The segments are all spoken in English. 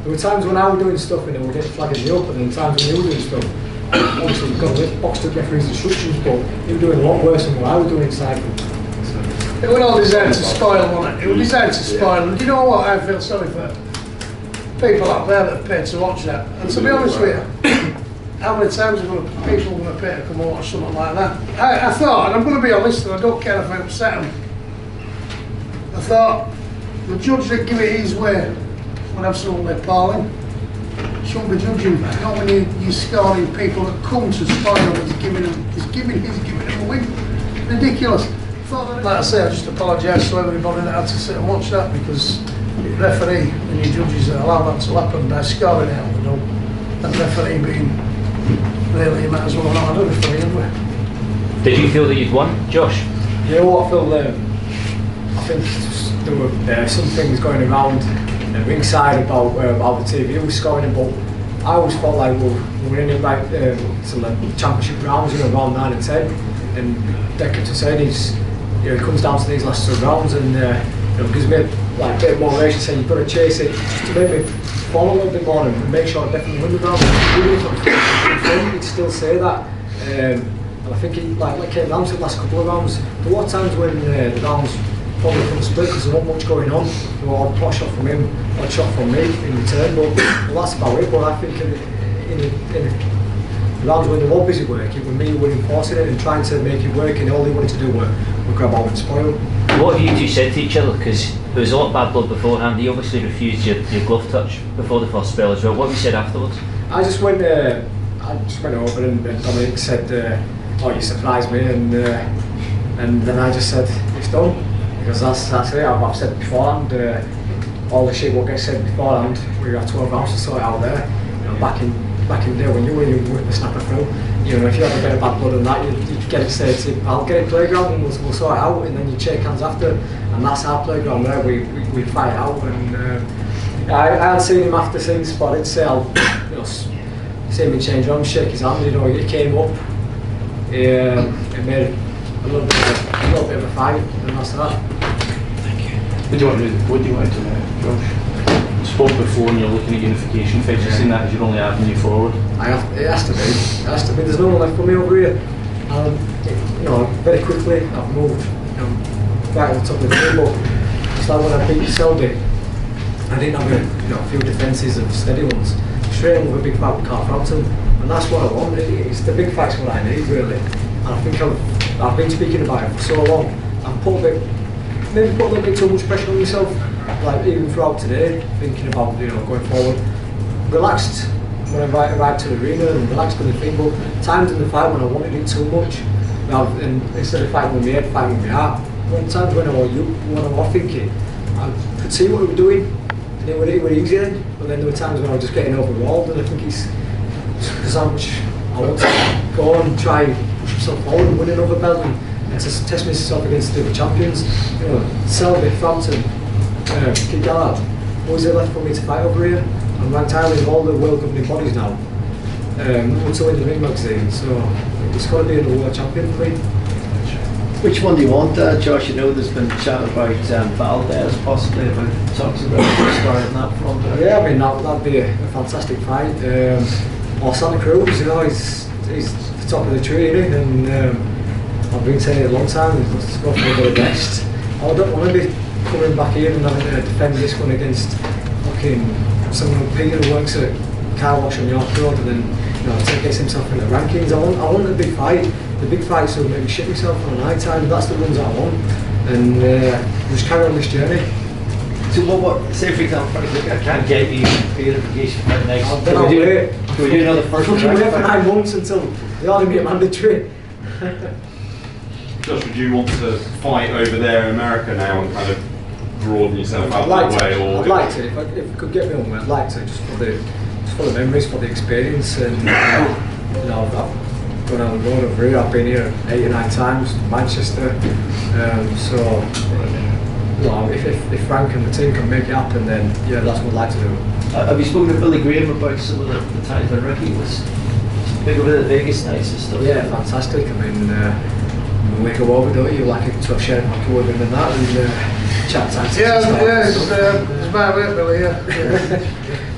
There were times when I was doing stuff and they were getting flagging me up, and then times when they were doing stuff, obviously you've got to boxed up referees' instructions, but they were doing a lot worse than what I was doing inside. It was all designed to spoil, wasn't it? It was designed to spoil. And do you know what? I feel sorry for people out there that paid to watch that. And to be honest with you, how many times are people going to pay to come and watch something like that? I thought, and I'm going to be honest, and I don't care if I upset them, I thought the judge that give it his way was absolutely appalling. Shouldn't be judging, not when you're scoring people that come to spoil, he's giving them a win. Ridiculous. Like I say, I just apologise to everybody that had to sit and watch that, because the referee and your judges that allow that to happen by scoring out the goal, and referee being really, you might as well not have a referee anyway. Did you feel that you'd won, Josh? You know what, Phil? I think there were some things going around the ringside about the TV was scoring, but I always felt like we were in it right to the championship rounds, round 9 and 10, and Decker to say he comes down to these last 2 rounds and gives me a bit of motivation, saying you've got to chase it, just to make me fall a little bit more and make sure I definitely win the round. Even if I'm front, he'd still say that. And I think it came down to the last couple of rounds. There were times when the rounds probably couldn't split because there wasn't much going on. There were odd pot shot from him, odd shot from me in return, but that's about it. But I think in the rounds when they were busy working, it was me winning, forcing it and trying to make it work, and all they wanted to do were grab out and spoil. What have you two said to each other? Because there was a lot of bad blood beforehand. He obviously refused your glove touch before the first spell as well. What have you said afterwards? I just went over and Dominic said, "Oh, you surprised me," and then I just said, "It's done," because that's it. I've said it beforehand. All the shit what gets said beforehand, we got 12 rounds to sort it out there. Back in the day when you were with the snapper through, if you have a bit of bad blood and that, you'd get it said to, "I'll get it playground and we'll sort it out," and then you'd shake hands after, and that's our playground there. We fight it out, and I had seen him after things, but I'd say I'll see him change on, shake his hand. He came up, it made a little bit of a fight, and that's that. Thank you. What do you want to know, Josh? You spoke before and you're looking at unification fights. You've seen that as your only avenue forward. It has to be. It has to be. There's no one left for me over here. Very quickly I've moved right on the top of the table. It's like when I beat Selby, I didn't have a few defences of steady ones. Straight on with a big fight with Warrington, and that's what I want. It's the big fight's what I need, really. And I think I've been speaking about it for so long. I've maybe put a little bit too much pressure on myself, like even throughout today, thinking about going forward. Relaxed when I arrived to the arena, and relaxed with the thing, but times in the fight when I wanted it too much, and instead of fighting with my head, fighting with my heart. One times when I was thinking, I could see what we were doing, and it was easy then, but then there were times when I was just getting overawed, and I think it's because how much I want to go and try push myself forward and win another belt, and to test myself against the other champions. Selby, Frampton, Kid Galahad, what is there left for me to fight over here? I'm ranked highly in all the world governing bodies now. Also in the Ring magazine, so it's got to be another world champion for me. Which one do you want, Josh? There's been chat about Valdez possibly, about talks about starting that front. Yeah, I mean that'd be a fantastic fight. Or Santa Cruz, he's the top of the tree, isn't he? And I've been saying it a long time. Let's go for the best. I don't want to be coming back here and having to defend this one against someone like Peter who works at car wash on York Road, and then gets himself in the rankings. I want a big fight. The big fights will make me shit myself on a night time. That's the ones I want, and just carry on this journey. So what? Say for example, I can't get you verification right next. Then I'll wait. Can we do another first round? Wait for 9 months until they ought to be mandatory. Josh, would you want to fight over there in America now and kind of broaden yourself out that way? I'd like to. If I could get me on, I'd like to, just for the memories, for the experience, and I've gone on the road over here. I've been here 8 or 9 times, Manchester. If Frank and the team can make it happen, then yeah, that's what I'd like to do. Have you spoken to Billy Graham about some of the times when Ricky was big over the Vegas nights and stuff? Yeah, fantastic. I mean, when we go over, don't you? Like to have shared hockey with him and that, and chat tactics. Yeah, it's my mate, Billy. Yeah.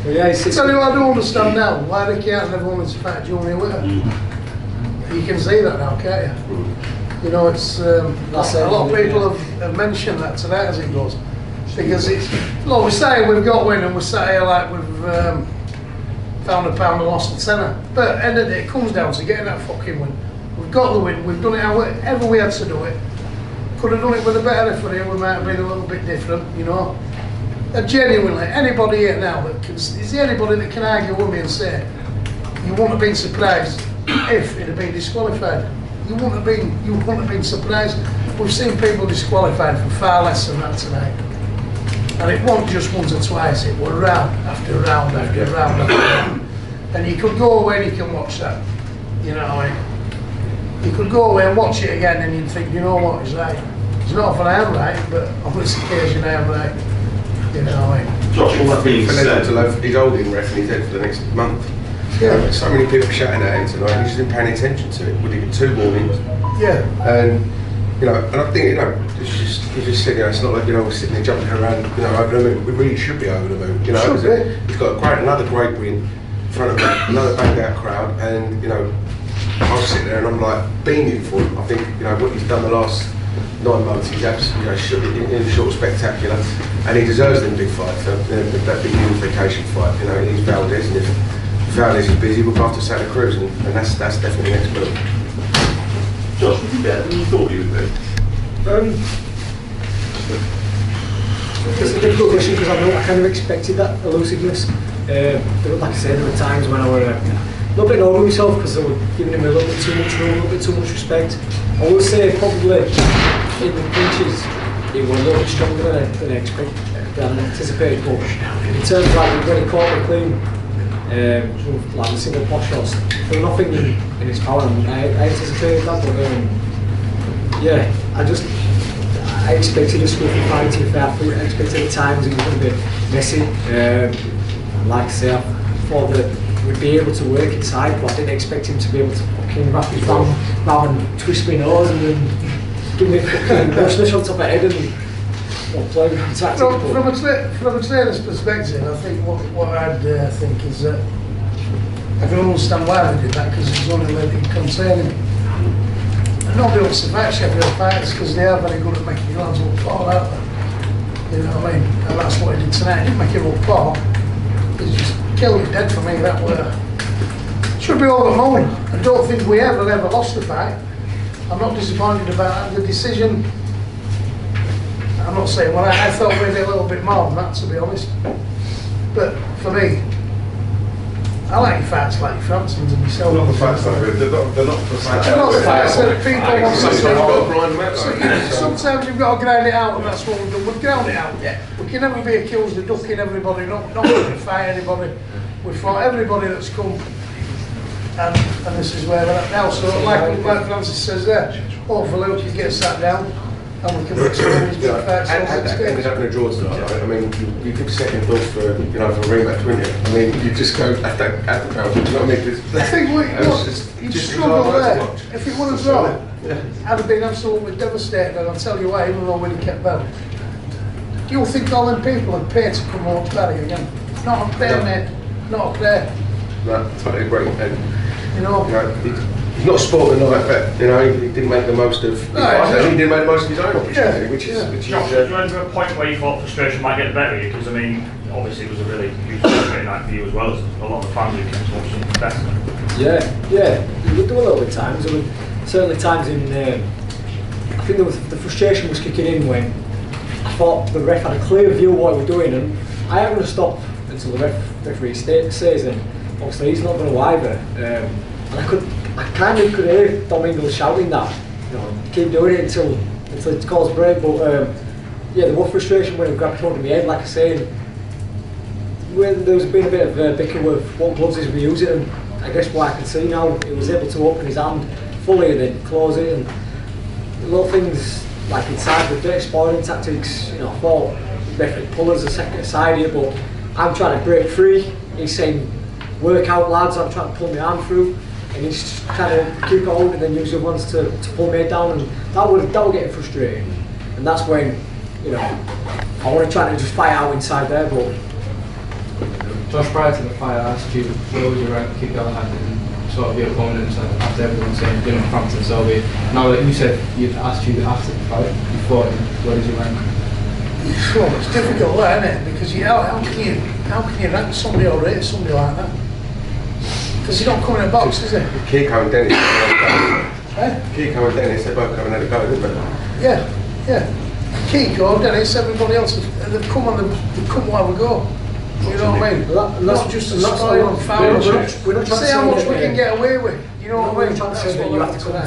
Well, yeah, it's Tell you what I don't understand now, why they can't have everyone to fight Junior Witter. You can see that now, can't you? You know, it's a lot of people have mentioned that today as it goes. Because it's, look, we're saying we've got win and we're sat here like we've found a pound and lost a tenner. But at the end of the day, it comes down to getting that fucking win. We've got the win, we've done it however we had to do it. Could have done it with a better referee, we might have been a little bit different, you know. Genuinely, anybody here now that can, is there anybody that can argue with me and say you wouldn't have been surprised if it had been disqualified? You wouldn't have been surprised. We've seen people disqualified for far less than that tonight. And it wasn't just once or twice, it was round after round after round after round. And you could go away and you can watch that. You know, you could go away and watch it again and you'd think, you know what, he's right. He's not often I am right, but on this occasion I am right. You know what I mean? Josh, all that being For said, Lennon to have his holding ref in his head for the next month. Yeah. So many people shouting at him tonight, he just didn't pay any attention to it. Would he get 2 warnings? Yeah. And you know, and I think, you know, he just said, you know, it's not like, you know, we're sitting there jumping around, you know, over the moon. We really should be over the moon, you know. He's got another great win in front of another banged out crowd, and you know, I was sitting there and I'm like beaming for him. I think, you know, what he's done the last 9 months, he's absolutely, you know, in short, spectacular, and he deserves them big fights. That big unification fight, you know. He's Valdez, and if Valdez is busy, we'll go after Santa Cruz, and that's definitely the next move. Josh, was he better than you thought he would be? It's a difficult question because I kind of expected that elusiveness. Like I said, there were times when I were a little bit over myself because I was giving him a little bit too much room, a little bit too much respect. I will say probably in the pinches he was a little bit stronger than I expected, than I anticipated. But in terms of like when he caught me clean, like the single pot shots, there was nothing in his power, and I anticipated that. But yeah, I expected a scruffy fight. To be fair, I expected at times he was going to be messy. Like I say, I thought that we'd be able to work inside, but I didn't expect him to be able to fucking wrap his round and twist my nose and then give me a fucking brush on top of my head and play around tactics. From a trainer's perspective, I think what I'd think is that I can understand why they did that, because it's only letting contain him. And nobody wants to fight Sheffield fighters because they are very good at making your lads look poor, aren't they? You know what I mean? And that's what he did tonight. He didn't make it look poor. He just killed it dead for me. That should be over the moon. I don't think we ever lost the fight. I'm not disappointed about that. The decision, I'm not saying, well, I thought we did a little bit more than that, to be honest. But for me, I like your fights like your Framptons and yourself. Not the fights like they're not the fights. They're not the fights that people want to see. Sometimes you've got to grind it out, and that's what we've done. We've ground it out. Yeah. We can never be accused of ducking everybody, not going to fight anybody. We fought everybody that's come, and this is where we're at now. So like Francis says there, hopefully we can get sat down and we can make some of these big fights. Ended up in a draw tonight, right? I mean, you could second thoughts for a rematch, wouldn't you? I mean, you just go at the crowd. You know what I mean? I think you'd struggle there. If it wasn't draw, I'd have been absolutely devastated, and I'll tell you why, even though we didn't get better. You'll think all them people had paid to come home to Barry again. Not a prayer, mate. Not a prayer. No, totally agree. And, you know, he's not sporting tonight, but you know, he didn't make the most of. He didn't make the most of his own opportunity, which is. Josh, did you enter a point where you thought frustration might get the better of you? Because I mean, obviously it was a really huge frustrating night for you as well as a lot of the fans who came to watch something better. Yeah, you would do a little bit of times. There were certainly times in. I think the frustration was kicking in when I thought the ref had a clear view of what we were doing, and I ain't going to stop until the referee says, and obviously he's not going to either. And I kind of could hear Domingo shouting that, you know, keep doing it until it calls break. But yeah, there was frustration when he grabbed hold of my head, like I said. There's been a bit of bicker with what gloves we use it, and I guess what I can see now, he was able to open his hand fully and then close it, and little things like inside with dirty spoiling tactics. You know, I thought referee pull us a second aside here, but I'm trying to break free. He's saying, work out lads, I'm trying to pull my arm through, and he's trying to keep it hold and then use the ones to pull me down, and that would get frustrating. And that's when, you know, I want to try to just fight out inside there, but Josh, prior to the fight, I asked you where would you rank Kid Galahad and sort of your opponents, and after everyone saying, you know, Frampton, Selby. Now that you said you'd asked you after the fight, you fought him, where did you rank? Well, it's difficult, isn't it? Because how can you rank somebody or rate somebody like that? Because he's not coming in a box, is he? Kiko and Dennis. Eh? Kiko and Dennis, they both come and had a go, didn't they? Yeah, yeah. Kiko, Dennis, everybody else, they've come while we go. You know what I mean? Not just a style and foul. We're not trying to See how say much that, we can get away with. You know what I mean? We're trying to say that you have to come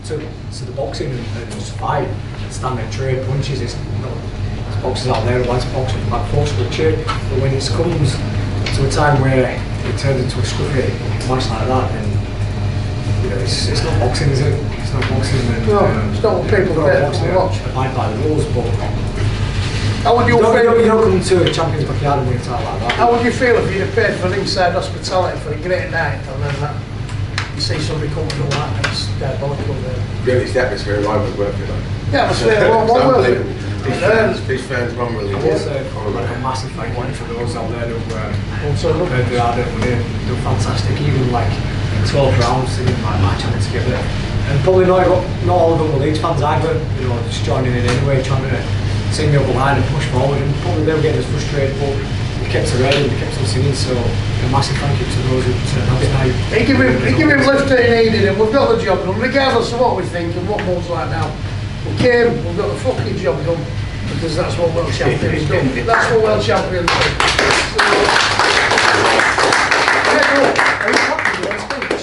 to the boxing and just fight, stand there, trade punches. It's, you know, there's boxers out there who like to box with back force with a chair. But when it comes to a time where it turns into a scruffy match like that, then you know it's not boxing, is it? It's not boxing. And, no, it's not what people watch. Abide by the rules, but. How would you feel? You don't come to a champion's backyard and win a title like that. How would you feel if you'd have paid for ringside hospitality for a great night and then that you see somebody coming to that and it's diabolical there? Yeah, it's the atmosphere I was working on. Yeah, atmosphere, what was it? These fans run really I good. was like a massive thank you for those out there who heard the hard and they're fantastic. Even like 12 rounds singing my match on it together. And probably not all of them were Leeds fans either, you know, just joining in anyway, trying to sing me up the line and push forward, and probably they were getting as frustrated, but we kept it ready, we kept on singing, so a massive thank you to those who turned up tonight. He give him lift that he needed, and we've got the job done, regardless of what we think and what moves like now. We came, we've got the fucking job done, because that's what world champions do. That's what world champions do.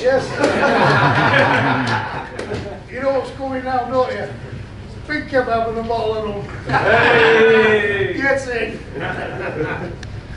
Yes. You know what's coming now, don't you? Big kebab and a bottle of rum. Hey! Gets in.